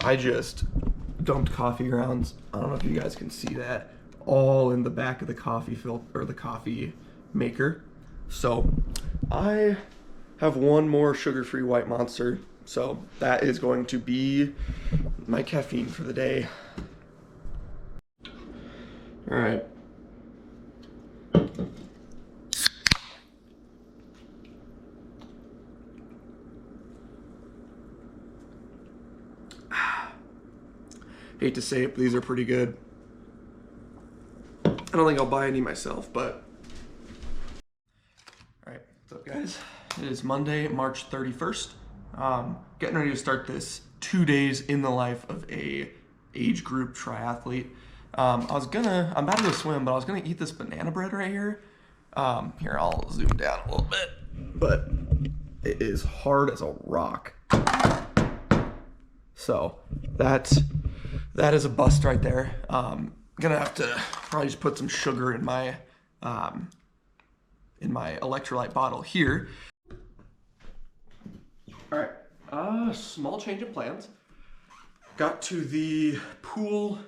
I just dumped coffee grounds. I don't know if you guys can see that, all in the back of the coffee filter or the coffee maker. So I have one more sugar-free white monster. So that is going to be my caffeine for the day. All right. Hate to say it, but these are pretty good. I don't think I'll buy any myself, but. All right, what's up guys? It is Monday, March 31st. Getting ready to start this 2 days in the life of a age group triathlete. I'm about to go swim, but I was gonna eat this banana bread right here. Here, I'll zoom down a little bit, but it is hard as a rock. So that is a bust right there. Gonna have to probably just put some sugar in my electrolyte bottle here. All right, small change of plans. Got to the pool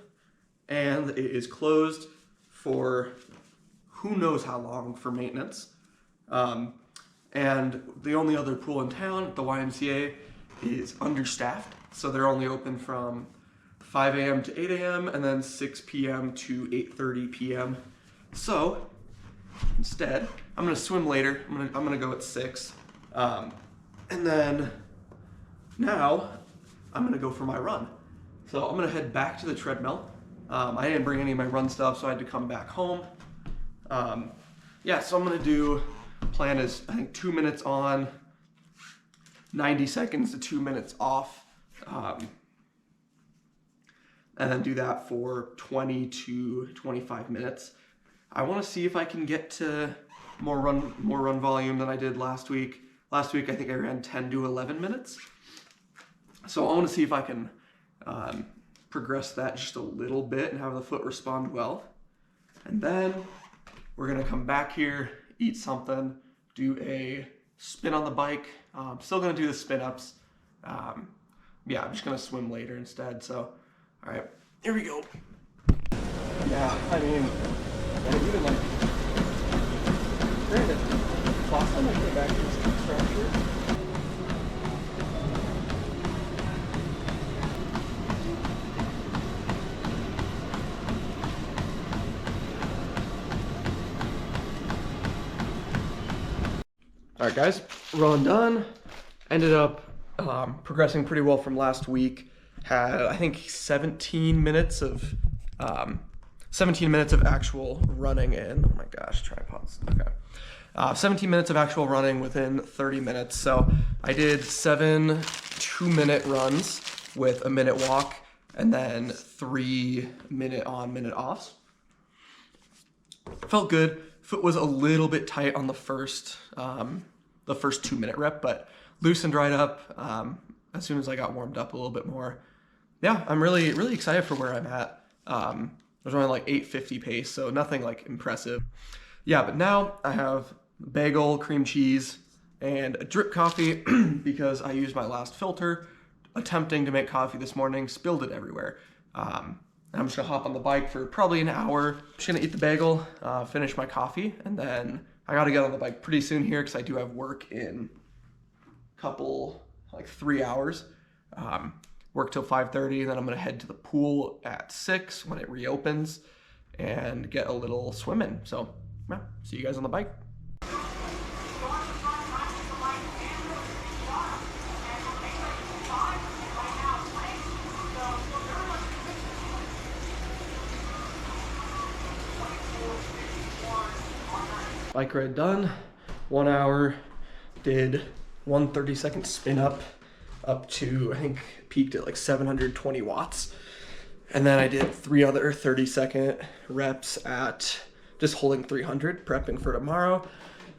and it is closed for who knows how long for maintenance. And the only other pool in town, the YMCA, is understaffed. So they're only open from 5 a.m. to 8 a.m. and then 6 p.m. to 8:30 p.m. So instead, I'm gonna swim later. I'm gonna go at 6. And then now I'm gonna go for my run. So I'm gonna head back to the treadmill. I didn't bring any of my run stuff, so I had to come back home. Yeah, so I'm gonna do, plan is I think 2 minutes on, 90 seconds to 2 minutes off. And then do that for 20 to 25 minutes. I want to see if I can get to more run volume than I did last week. Last week I think I ran 10 to 11 minutes. So I want to see if I can progress that just a little bit and have the foot respond well. And then we're gonna come back here, eat something, do a spin on the bike. Still gonna do the spin ups. Yeah, I'm just gonna swim later instead. So, all right, here we go. Yeah, I mean, even like, granted, last time I came back to this structure. All right, guys, run done. Ended up progressing pretty well from last week. Had I think 17 minutes of actual running in. Oh my gosh, tripods. Okay, 17 minutes of actual running within 30 minutes. So I did 7 2-minute runs with a minute walk, and then 3 minute on, minute offs. Felt good. Foot was a little bit tight on the first 2-minute rep, but loosened right up as soon as I got warmed up a little bit more. Yeah, I'm really excited for where I'm at. I was running like 8:50 pace, so nothing like impressive. Yeah, but now I have bagel, cream cheese, and a drip coffee because I used my last filter attempting to make coffee this morning, spilled it everywhere. I'm just gonna hop on the bike for probably an hour. Just gonna eat the bagel, finish my coffee, and then I gotta get on the bike pretty soon here because I do have work in a couple, like 3 hours. Work till 5:30, and then I'm gonna head to the pool at 6 when it reopens and get a little swim in. So, yeah, see you guys on the bike. Bike ride done, 1 hour, did 1 30-second spin up to, I think, peaked at like 720 watts. And then I did 3 other 30-second reps at just holding 300, prepping for tomorrow.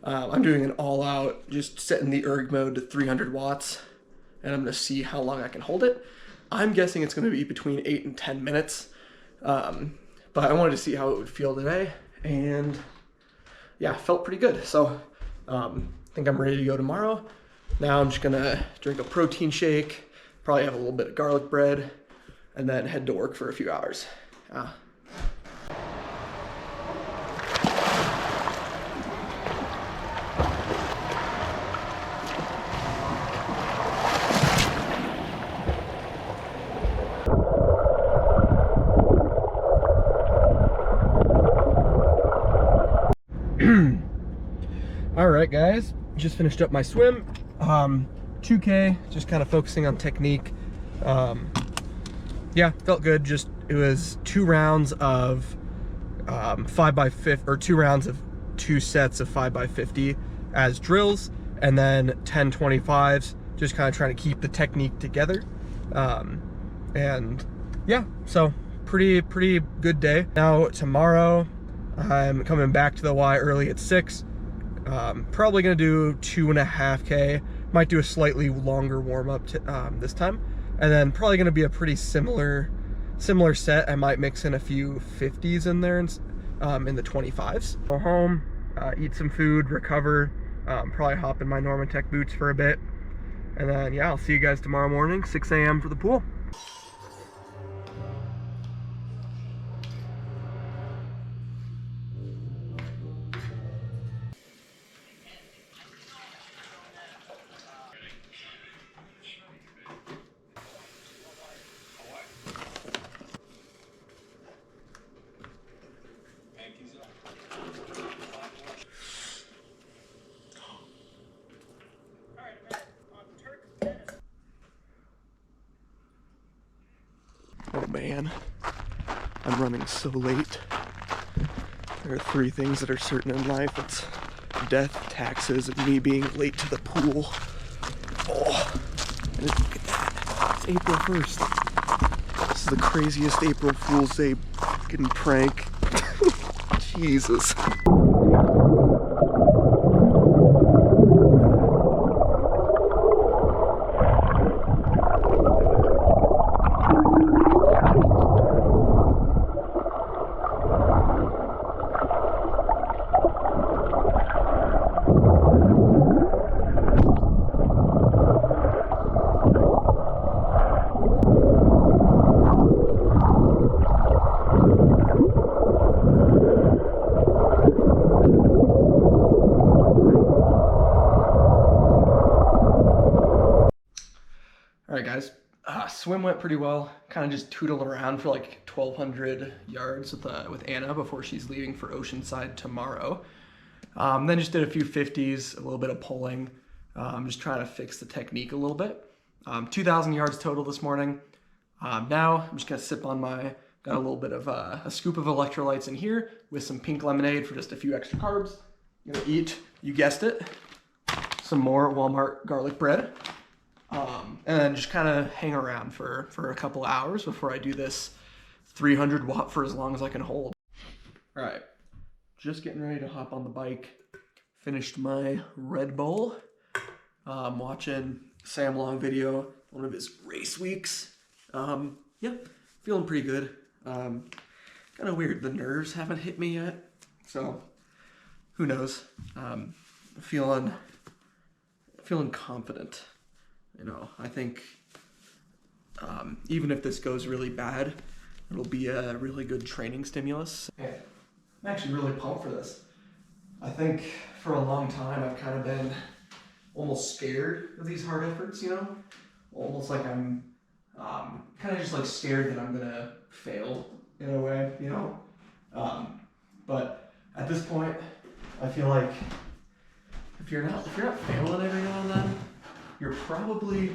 I'm doing an all out, just setting the erg mode to 300 watts, and I'm gonna see how long I can hold it. I'm guessing it's gonna be between 8 and 10 minutes. But I wanted to see how it would feel today, and yeah, felt pretty good. So I think I'm ready to go tomorrow. Now I'm just gonna drink a protein shake, probably have a little bit of garlic bread, and then head to work for a few hours. All right, guys, just finished up my swim. 2K, just kind of focusing on technique. Yeah, felt good. It was 2 rounds of 5x50, or 2 rounds of 2 sets of 5x50 as drills, and then 10 25s, just kind of trying to keep the technique together. And yeah, so pretty good day. Now tomorrow I'm coming back to the Y early at 6. Probably gonna do 2.5K. Might do a slightly longer warm-up this time, and then probably gonna be a pretty similar set. I might mix in a few 50s in there, in the 25s. Go home, eat some food, recover, probably hop in my Normatec boots for a bit, and then yeah, I'll see you guys tomorrow morning, 6 a.m. for the pool. Oh man, I'm running so late. There are 3 things that are certain in life. It's death, taxes, and me being late to the pool. Oh, and look at that. It's April 1st. This is the craziest April Fool's Day fucking prank. Jesus. All right, guys, swim went pretty well. Kind of just tootled around for like 1,200 yards with Anna before she's leaving for Oceanside tomorrow. Then just did a few 50s, a little bit of pulling, just trying to fix the technique a little bit. 2,000 yards total this morning. Now I'm just gonna sip on got a little bit of a scoop of electrolytes in here with some pink lemonade for just a few extra carbs. I'm gonna eat, you guessed it, some more Walmart garlic bread. And then just kind of hang around for a couple hours before I do this 300 watt for as long as I can hold. All right, just getting ready to hop on the bike. Finished my Red Bull. Watching Sam Long video, one of his race weeks. Yeah, feeling pretty good. Kind of weird, the nerves haven't hit me yet, so who knows. Feeling confident. You know, I think even if this goes really bad, it'll be a really good training stimulus. And I'm actually really pumped for this. I think for a long time I've kind of been almost scared of these hard efforts, you know? Almost like I'm kind of just like scared that I'm gonna fail in a way, you know? But at this point, I feel like if you're not failing every now and then, you're probably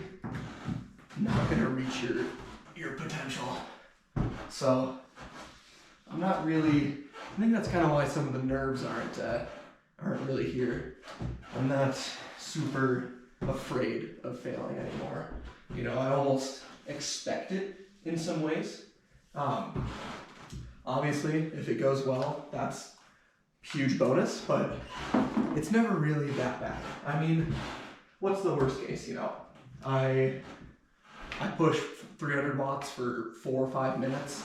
not gonna reach your potential. So I'm not really, I think that's kind of why some of the nerves aren't really here. I'm not super afraid of failing anymore. You know, I almost expect it in some ways. Obviously, if it goes well, that's huge bonus, but it's never really that bad. I mean, what's the worst case, you know? I push 300 watts for 4 or 5 minutes.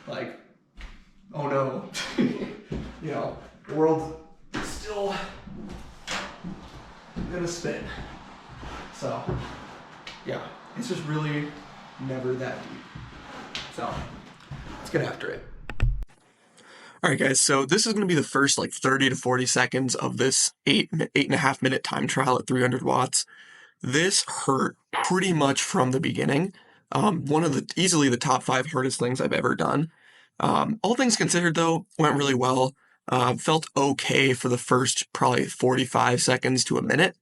Like, oh no. You know, the world's still gonna spin. So, yeah, it's just really never that deep. So let's get after it. All right, guys, so this is going to be the first like 30 to 40 seconds of this 8.5 minute time trial at 300 watts. This hurt pretty much from the beginning. One of the easily the top 5 hardest things I've ever done. All things considered, though, went really well. Felt okay for the first probably 45 seconds to a minute.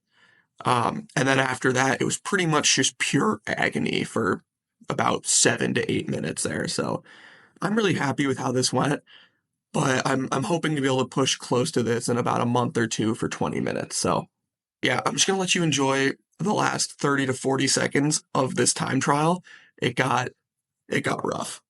And then after that, it was pretty much just pure agony for about 7 to 8 minutes there. So I'm really happy with how this went, but I'm hoping to be able to push close to this in about a month or two for 20 minutes. So yeah, I'm just gonna let you enjoy the last 30 to 40 seconds of this time trial. It got rough.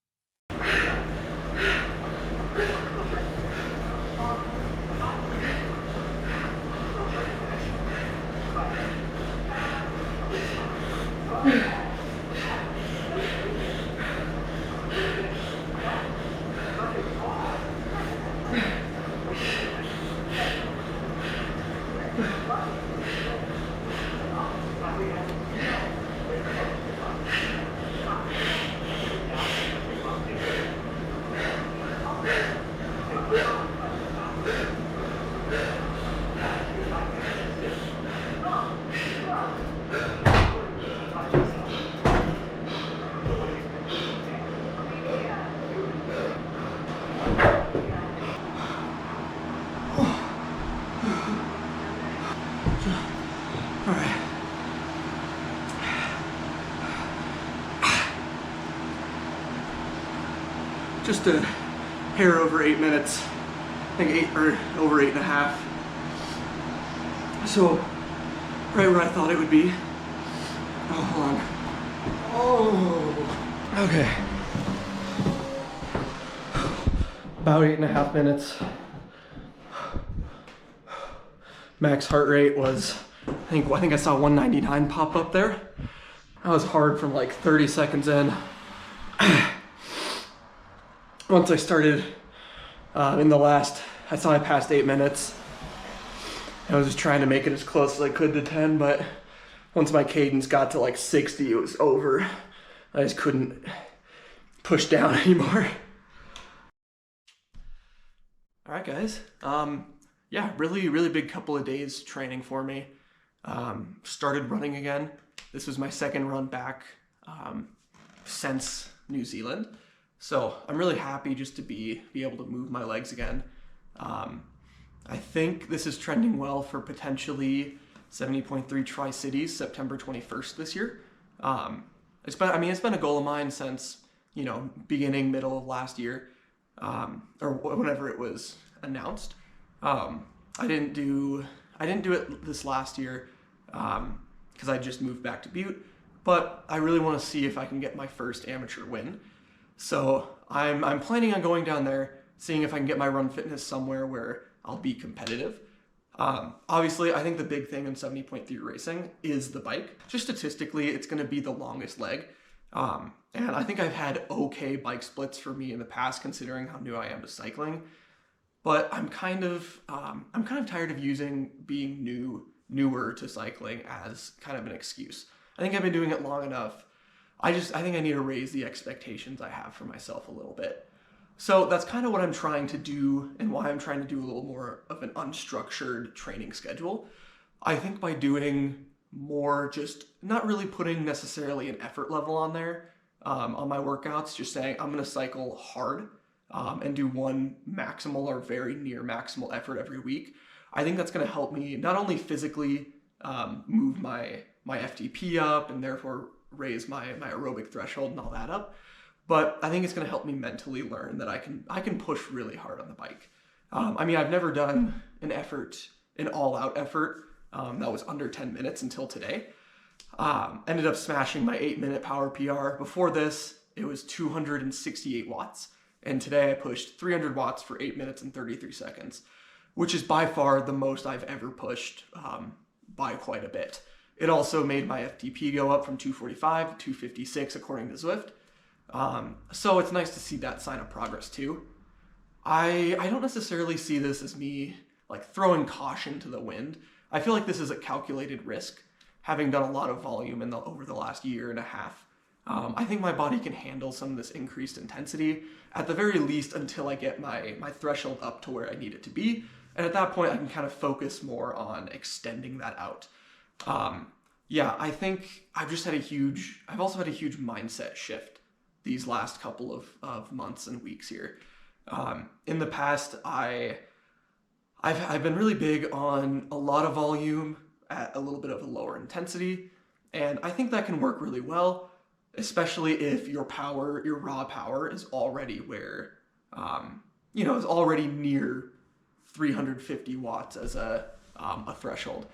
All right. Just a hair over 8 minutes. I think 8 or over 8.5. So, right where I thought it would be. Oh, hold on. Oh, okay. About 8.5 minutes. Max heart rate was, I think I saw 199 pop up there. That was hard from like 30 seconds in. Once I started in the last, I saw I passed 8 minutes. I was just trying to make it as close as I could to 10, but once my cadence got to like 60, it was over. I just couldn't push down anymore. All right, guys. Yeah, really big couple of days training for me. Started running again. This was my second run back since New Zealand. So I'm really happy just to be able to move my legs again. I think this is trending well for potentially 70.3 Tri-Cities September 21st this year. It's been a goal of mine since, middle of last year, or whenever it was announced. I didn't do it this last year because I just moved back to Butte, but I really want to see if I can get my first amateur win. So I'm planning on going down there, seeing if I can get my run fitness somewhere where I'll be competitive. Obviously, I think the big thing in 70.3 racing is the bike. Just statistically, it's going to be the longest leg. And I think I've had okay bike splits for me in the past, considering how new I am to cycling. But I'm kind of tired of using being newer to cycling as kind of an excuse. I think I've been doing it long enough. I think I need to raise the expectations I have for myself a little bit. So that's kind of what I'm trying to do, and why I'm trying to do a little more of an unstructured training schedule. I think by doing more, just not really putting necessarily an effort level on there on my workouts, just saying I'm going to cycle hard and do one maximal or very near maximal effort every week. I think that's going to help me not only physically move my FTP up and therefore raise my aerobic threshold and all that up, but I think it's going to help me mentally learn that I can push really hard on the bike. I've never done an all-out effort that was under 10 minutes until today. Ended up smashing my 8-minute power PR. Before this, it was 268 watts. And today I pushed 300 watts for 8 minutes and 33 seconds, which is by far the most I've ever pushed by quite a bit. It also made my FTP go up from 245 to 256 according to Zwift. So it's nice to see that sign of progress too. I don't necessarily see this as me like throwing caution to the wind. I feel like this is a calculated risk, having done a lot of volume over the last year and a half. I think my body can handle some of this increased intensity, at the very least until I get my threshold up to where I need it to be. And at that point, I can kind of focus more on extending that out. Yeah, I think I've also had a huge mindset shift these last couple of months and weeks here. In the past, I've been really big on a lot of volume at a little bit of a lower intensity, and I think that can work really well, especially if your raw power is already where, is already near 350 watts as a threshold.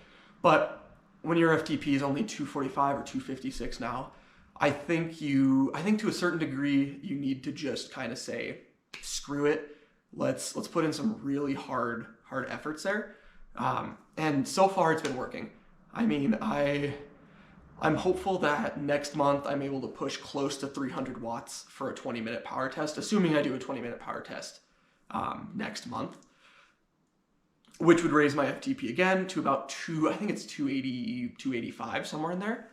But when your FTP is only 245 or 256 now, I think to a certain degree you need to just kind of say, screw it. Let's put in some really hard efforts there. And so far it's been working. I mean, I'm hopeful that next month I'm able to push close to 300 watts for a 20-minute power test, assuming I do a 20-minute power test next month, which would raise my FTP again to about I think it's 280, 285, somewhere in there.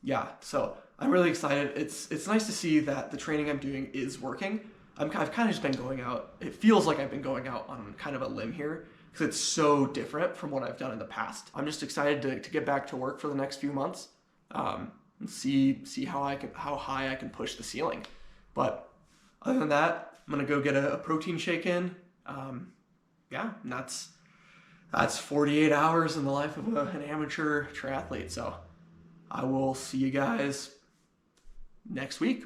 Yeah, so I'm really excited. It's nice to see that the training I'm doing is working. I've kind of just been going out. It feels like I've been going out on kind of a limb here because it's so different from what I've done in the past. I'm just excited to get back to work for the next few months and see how high I can push the ceiling. But other than that, I'm gonna go get a protein shake in. Yeah, and that's 48 hours in the life of an amateur triathlete. So I will see you guys next week.